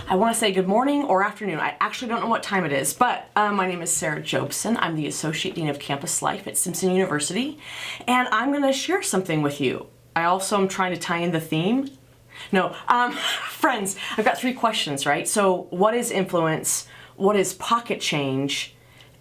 I want to say good morning or afternoon. I actually don't know what time it is, but my name is Sarah Jobson. I'm the Associate Dean of Campus Life at Simpson University, and I'm going to share something with you. I also am trying to tie in the theme. No, friends, I've got 3 questions, right? So what is influence? What is pocket change?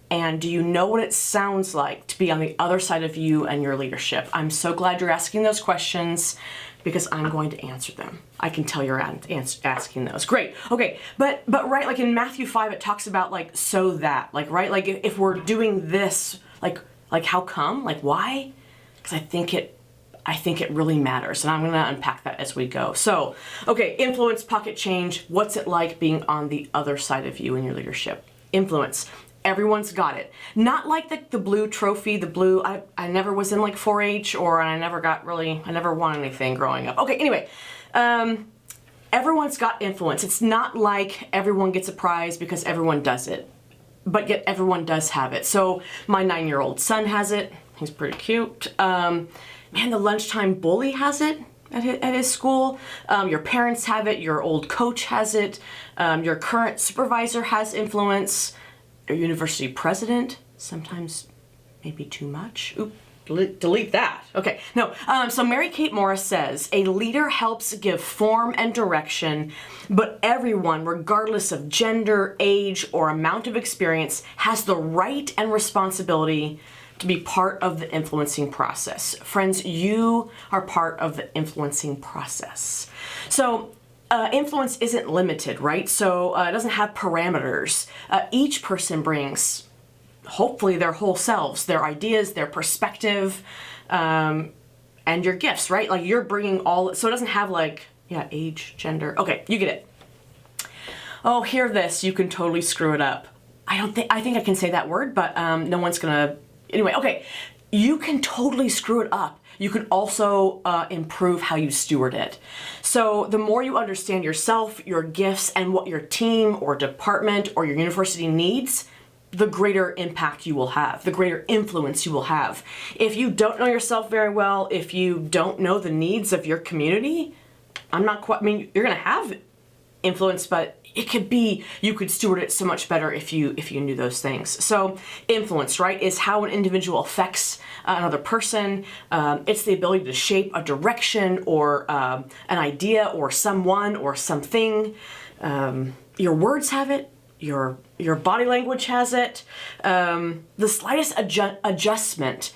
And do you know what it sounds like to be on the other side of you and your leadership? I'm so glad you're asking those questions because I'm going to answer them. I can tell you're asking those. Great. Okay. But right, like in Matthew 5, it talks about like, so that, like, right? Like if we're doing this, like how come? Like why? Because I think it really matters, and I'm going to unpack that as we go. So, okay, influence, pocket change. What's it like being on the other side of you and your leadership? Influence. Everyone's got it. Not like the blue trophy, the blue, I never was in like 4-H or I never won anything growing up. Okay, anyway, everyone's got influence. It's not like everyone gets a prize because everyone does it, but yet everyone does have it. So my 9-year-old son has it. He's pretty cute. Man, the lunchtime bully has it at his school. Your parents have it. Your old coach has it. Your current supervisor has influence. Your university president, sometimes maybe too much. Oop, delete that. Okay, no. So Mary Kate Morris says, a leader helps give form and direction, but everyone, regardless of gender, age, or amount of experience, has the right and responsibility to be part of the influencing process. Friends, you are part of the influencing process. So influence isn't limited, right? So it doesn't have parameters. Each person brings, hopefully, their whole selves, their ideas, their perspective, and your gifts, right? Like you're bringing all, so it doesn't have like, yeah, age, gender. Okay, you get it. oh, hear this, you can totally screw it up. I think I can say that word, but no one's gonna, anyway, okay. You can totally screw it up. You can also improve how you steward it. So the more you understand yourself, your gifts, and what your team or department or your university needs, the greater impact you will have, the greater influence you will have. If you don't know yourself very well, if you don't know the needs of your community, you're gonna have influence, but it could be, you could steward it so much better if you knew those things. So influence, right, is how an individual affects another person. It's the ability to shape a direction or an idea or someone or something. Your words have it. Your body language has it. The slightest adjustment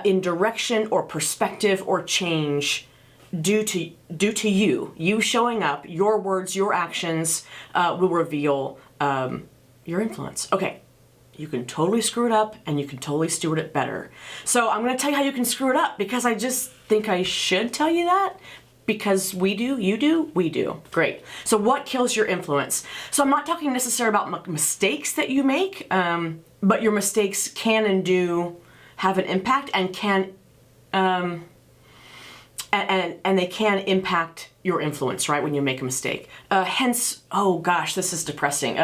in direction or perspective or change due to you showing up, your words, your actions will reveal your influence. Okay, you can totally screw it up and you can totally steward it better. So I'm going to tell you how you can screw it up because I just think I should tell you that. Because we do, you do, we do. Great. So what kills your influence? So I'm not talking necessarily about mistakes that you make, but your mistakes can and do have an impact and can, and they can impact your influence, right, when you make a mistake. Hence, oh gosh, this is depressing.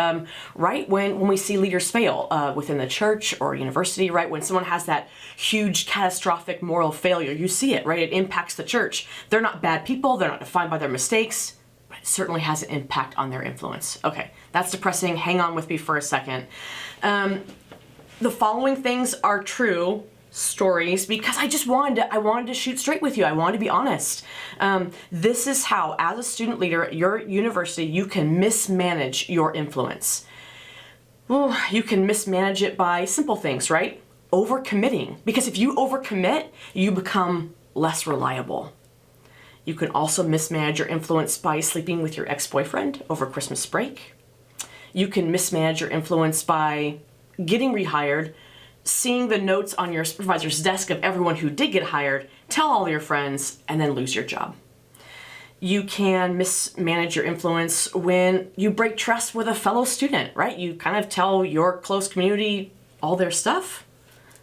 Right, when we see leaders fail within the church or university, right, when someone has that huge catastrophic moral failure, you see it, right, it impacts the church. They're not bad people, they're not defined by their mistakes, but it certainly has an impact on their influence. Okay, that's depressing. Hang on with me for a second. The following things are true stories because I wanted to shoot straight with you. I wanted to be honest. This is how, as a student leader at your university, you can mismanage your influence. Well, you can mismanage it by simple things, right? Overcommitting. Because if you overcommit, you become less reliable. You can also mismanage your influence by sleeping with your ex-boyfriend over Christmas break. You can mismanage your influence by getting rehired, seeing the notes on your supervisor's desk of everyone who did get hired, tell all your friends, and then lose your job. You can mismanage your influence when you break trust with a fellow student, right? You kind of tell your close community all their stuff.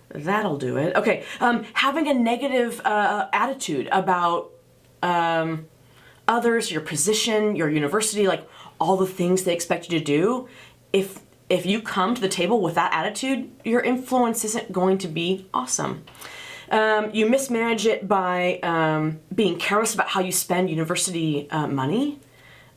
That'll do it. Okay, having a negative attitude about others, your position, your university, like all the things they expect you to do. If you come to the table with that attitude, your influence isn't going to be awesome. You mismanage it by being careless about how you spend university money.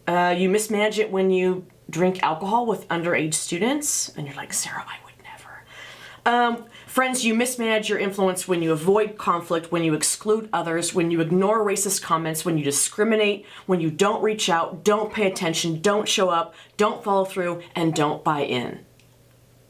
You mismanage it when you drink alcohol with underage students, and you're like, Sarah, I would never. Friends, you mismanage your influence when you avoid conflict, when you exclude others, when you ignore racist comments, when you discriminate, when you don't reach out, don't pay attention, don't show up, don't follow through, and don't buy in.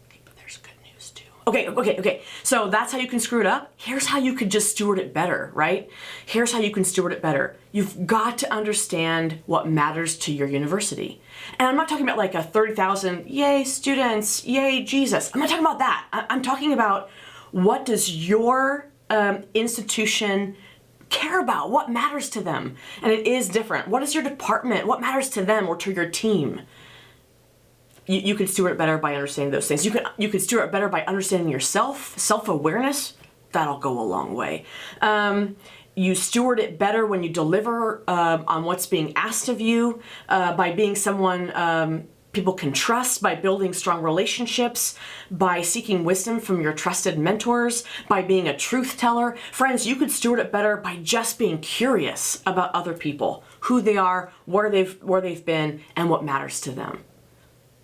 Okay, but there's good news too. Okay. So that's how you can screw it up. Here's how you could just steward it better, right? Here's how you can steward it better. You've got to understand what matters to your university. And I'm not talking about like a 30,000, yay students, yay Jesus. I'm not talking about that. I'm talking about what does your institution care about? What matters to them? And it is different. What is your department? What matters to them or to your team? You can steward it better by understanding those things. You can steward it better by understanding yourself, self-awareness. That'll go a long way. You steward it better when you deliver on what's being asked of you, by being someone people can trust, by building strong relationships, by seeking wisdom from your trusted mentors, by being a truth teller. Friends, you could steward it better by just being curious about other people, who they are, where they've been, and what matters to them.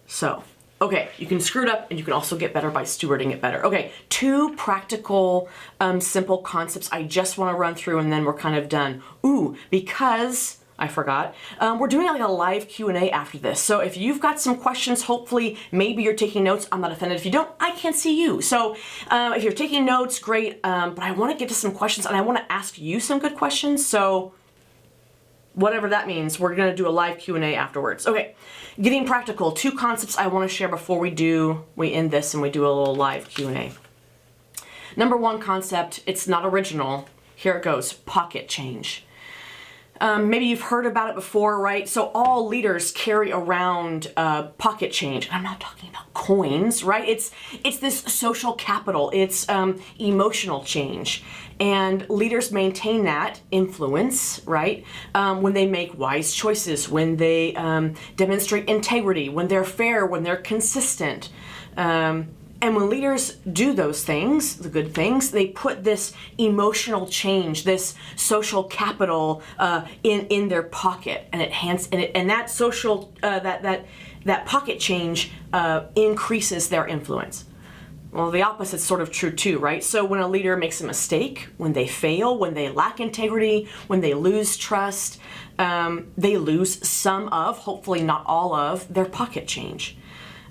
So, okay, you can screw it up and you can also get better by stewarding it better. Okay, 2 practical, simple concepts I just want to run through and then we're kind of done. Because I forgot, we're doing like a live Q&A after this. So if you've got some questions, hopefully maybe you're taking notes. I'm not offended if you don't. I can't see you. So if you're taking notes, great. But I want to get to some questions and I want to ask you some good questions. So whatever that means, we're going to do a live Q&A afterwards. Okay, getting practical. 2 concepts I want to share before we end this and we do a little live Q&A. Number 1 concept, it's not original. Here it goes, pocket change. Maybe you've heard about it before, right? So all leaders carry around pocket change. I'm not talking about coins, right? It's this social capital. It's emotional change. And leaders maintain that influence, right? When they make wise choices, when they demonstrate integrity, when they're fair, when they're consistent. And when leaders do those things, the good things, they put this emotional change, this social capital in their pocket, and and that social that pocket change increases their influence. Well, the opposite's sort of true too, right? So when a leader makes a mistake, when they fail, when they lack integrity, when they lose trust, they lose some of, hopefully not all of, their pocket change.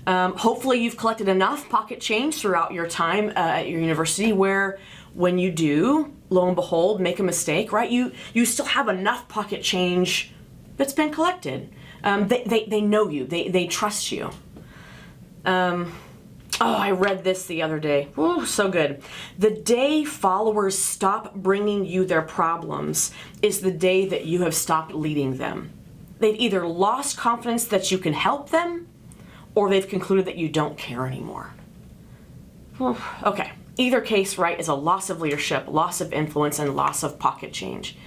Hopefully you've collected enough pocket change throughout your time at your university where when you do, lo and behold, make a mistake, right? You still have enough pocket change that's been collected. They know you. They trust you. I read this the other day. Ooh, so good. The day followers stop bringing you their problems is the day that you have stopped leading them. They've either lost confidence that you can help them, or they've concluded that you don't care anymore. Okay, either case, right, is a loss of leadership, loss of influence, and loss of pocket change.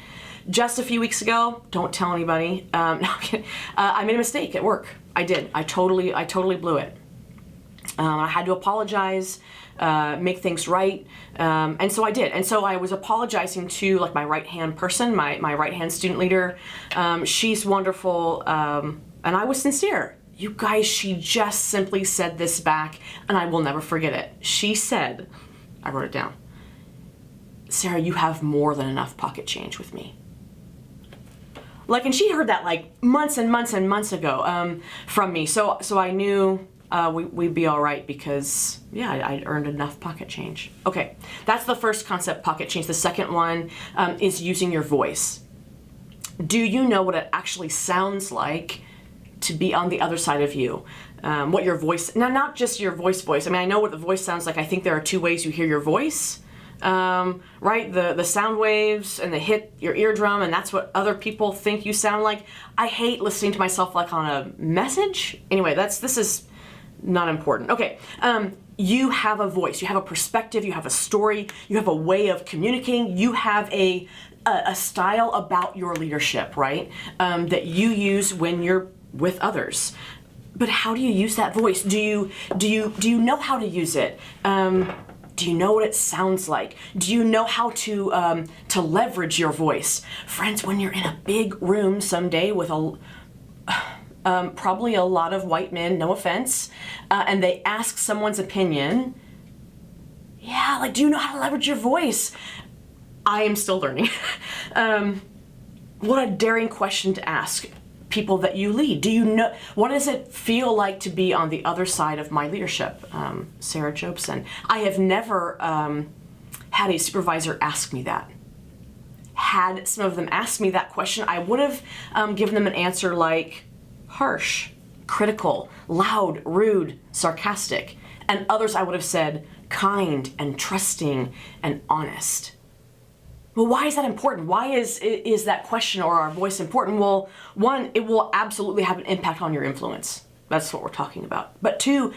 Just a few weeks ago, don't tell anybody, no, I'm kidding. I made a mistake at work. I did. I totally blew it. I had to apologize, make things right, and so I did. And so I was apologizing to like my right-hand person, my right-hand student leader. She's wonderful, and I was sincere. You guys, she just simply said this back, and I will never forget it. She said, I wrote it down, Sarah, you have more than enough pocket change with me. Like, and she heard that like months and months and months ago from me. So I knew we'd be all right because, yeah, I earned enough pocket change. Okay, that's the first concept, pocket change. The second one is using your voice. Do you know what it actually sounds like to be on the other side of you? What your voice, now not just your voice. I mean, I know what the voice sounds like. I think there are two ways you hear your voice, right? The sound waves, and they hit your eardrum, and that's what other people think you sound like. I hate listening to myself like on a message. Anyway, this is not important. Okay, you have a voice, you have a perspective, you have a story, you have a way of communicating, you have a style about your leadership, right? That you use when you're with others. But how do you use that voice? Do you know how to use it? Do you know what it sounds like? Do you know how to leverage your voice? Friends, when you're in a big room someday with probably a lot of white men, no offense, and they ask someone's opinion, yeah, like, do you know how to leverage your voice? I am still learning. What a daring question to ask people that you lead. Do you know, what does it feel like to be on the other side of my leadership? Sarah Jobson. I have never had a supervisor ask me that. Had some of them asked me that question, I would have given them an answer like harsh, critical, loud, rude, sarcastic. And others I would have said kind and trusting and honest. Well, why is that important? Why is that question or our voice important? Well, one, it will absolutely have an impact on your influence. That's what we're talking about. But two,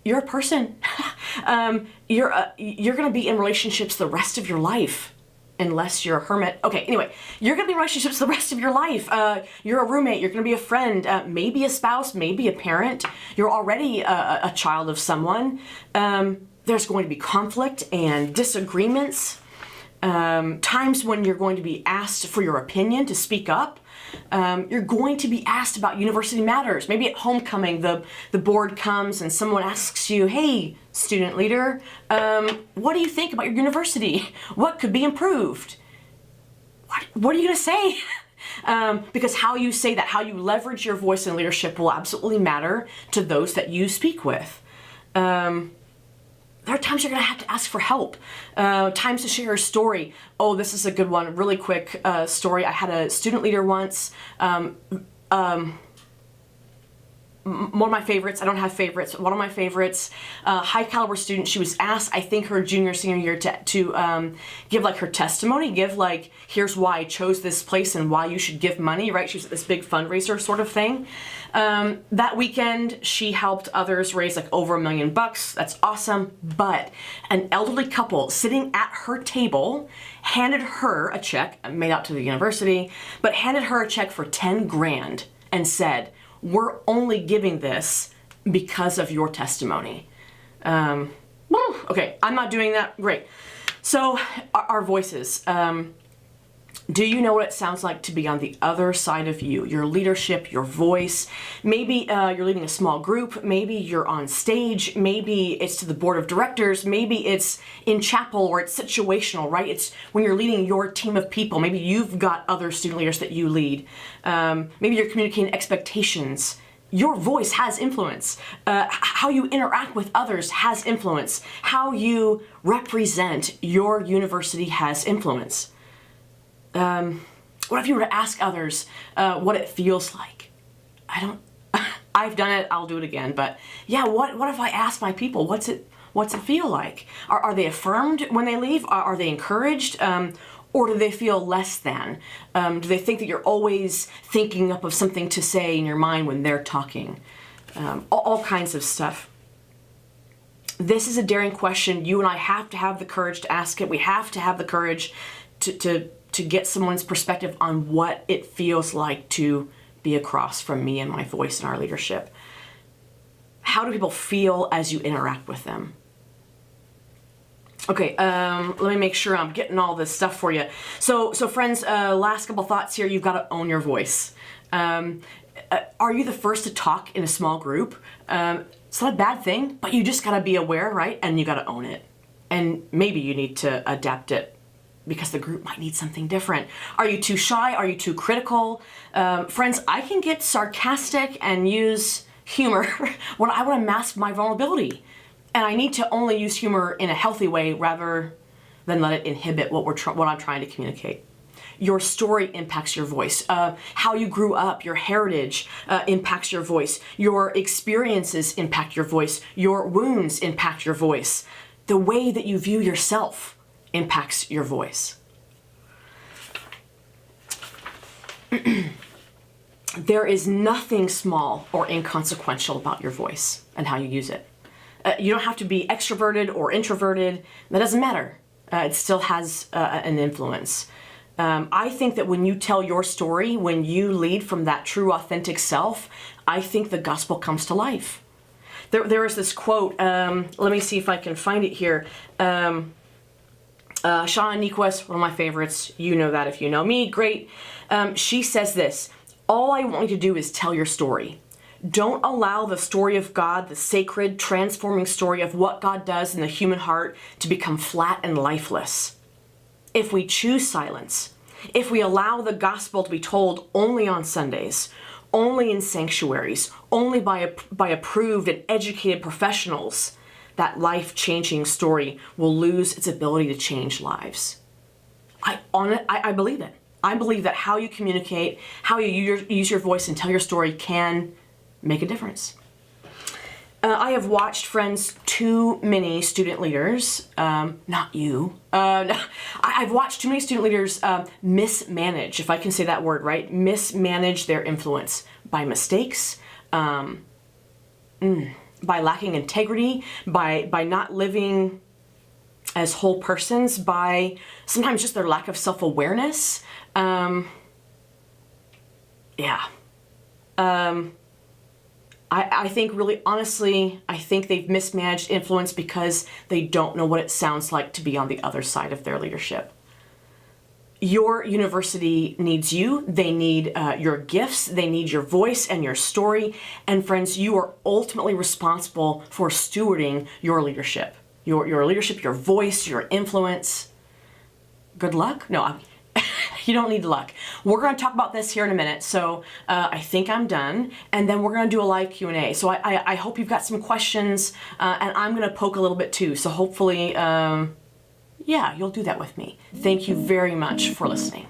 you're a person. You're going to be in relationships the rest of your life, unless you're a hermit. Okay, anyway, you're going to be in relationships the rest of your life. You're a roommate. You're going to be a friend, maybe a spouse, maybe a parent. You're already a child of someone. There's going to be conflict and disagreements. Times when you're going to be asked for your opinion, to speak up. You're going to be asked about university matters. Maybe at homecoming, the board comes and someone asks you, hey, student leader, what do you think about your university? What could be improved? What are you going to say? Because how you say that, how you leverage your voice and leadership will absolutely matter to those that you speak with. There are times you're going to have to ask for help, times to share a story. Oh, this is a good one, really quick story. I had a student leader once. one of my favorites, I don't have favorites, one of my favorites, high caliber student, she was asked, I think her senior year to give like her testimony, give like, here's why I chose this place and why you should give money, right? She was at this big fundraiser sort of thing. That weekend, she helped others raise like over $1 million. That's awesome. But an elderly couple sitting at her table handed her a check, made out to the university, but handed her a check for 10 grand and said, we're only giving this because of your testimony. Okay, I'm not doing that. Great. So our voices. Do you know what it sounds like to be on the other side of you? Your leadership, your voice. Maybe you're leading a small group. Maybe you're on stage. Maybe it's to the board of directors. Maybe it's in chapel or it's situational, right? It's when you're leading your team of people. Maybe you've got other student leaders that you lead. Maybe you're communicating expectations. Your voice has influence. How you interact with others has influence. How you represent your university has influence. What if you were to ask others what it feels like? I've done it, I'll do it again, but yeah, what if I ask my people, what's it feel like? Are they affirmed when they leave? Are they encouraged? Or do they feel less than? Do they think that you're always thinking up of something to say in your mind when they're talking? All kinds of stuff. This is a daring question. You and I have to have the courage to ask it. We have to have the courage to get someone's perspective on what it feels like to be across from me and my voice and our leadership. How do people feel as you interact with them? Okay, let me make sure I'm getting all this stuff for you. So friends, last couple thoughts here. You've got to own your voice. Are you the first to talk in a small group? It's not a bad thing, but you just got to be aware, right? And you got to own it. And maybe you need to adapt it because the group might need something different. Are you too shy? Are you too critical? Friends, I can get sarcastic and use humor when I want to mask my vulnerability. And I need to only use humor in a healthy way rather than let it inhibit what I'm trying to communicate. Your story impacts your voice. How you grew up, your heritage impacts your voice. Your experiences impact your voice. Your wounds impact your voice. The way that you view yourself impacts your voice. There is nothing small or inconsequential about your voice and how you use it. You don't have to be extroverted or introverted. That doesn't matter. It still has an influence. I think that when you tell your story, when you lead from that true, authentic self, I think the gospel comes to life. There is this quote, let me see if I can find it here. Shauna Niequist, one of my favorites. You know that if you know me, great. She says this, all I want you to do is tell your story. Don't allow the story of God, the sacred, transforming story of what God does in the human heart to become flat and lifeless. If we choose silence, if we allow the gospel to be told only on Sundays, only in sanctuaries, only by approved and educated professionals, that life-changing story will lose its ability to change lives. I believe it. I believe that how you communicate, how you use your voice and tell your story can make a difference. I have watched, friends, too many student leaders, not you, I've watched too many student leaders mismanage, if I can say that word right, mismanage their influence by mistakes, by lacking integrity, by not living as whole persons, by sometimes just their lack of self-awareness. I think really honestly, I think they've mismanaged influence because they don't know what it sounds like to be on the other side of their leadership. Your university needs you. They need your gifts. They need your voice and your story. And friends, you are ultimately responsible for stewarding your leadership. Your leadership, your voice, your influence. Good luck? No, you don't need luck. We're going to talk about this here in a minute. So I think I'm done. And then we're going to do a live Q&A. So I hope you've got some questions. And I'm going to poke a little bit too. So hopefully, yeah, you'll do that with me. Thank you very much for listening.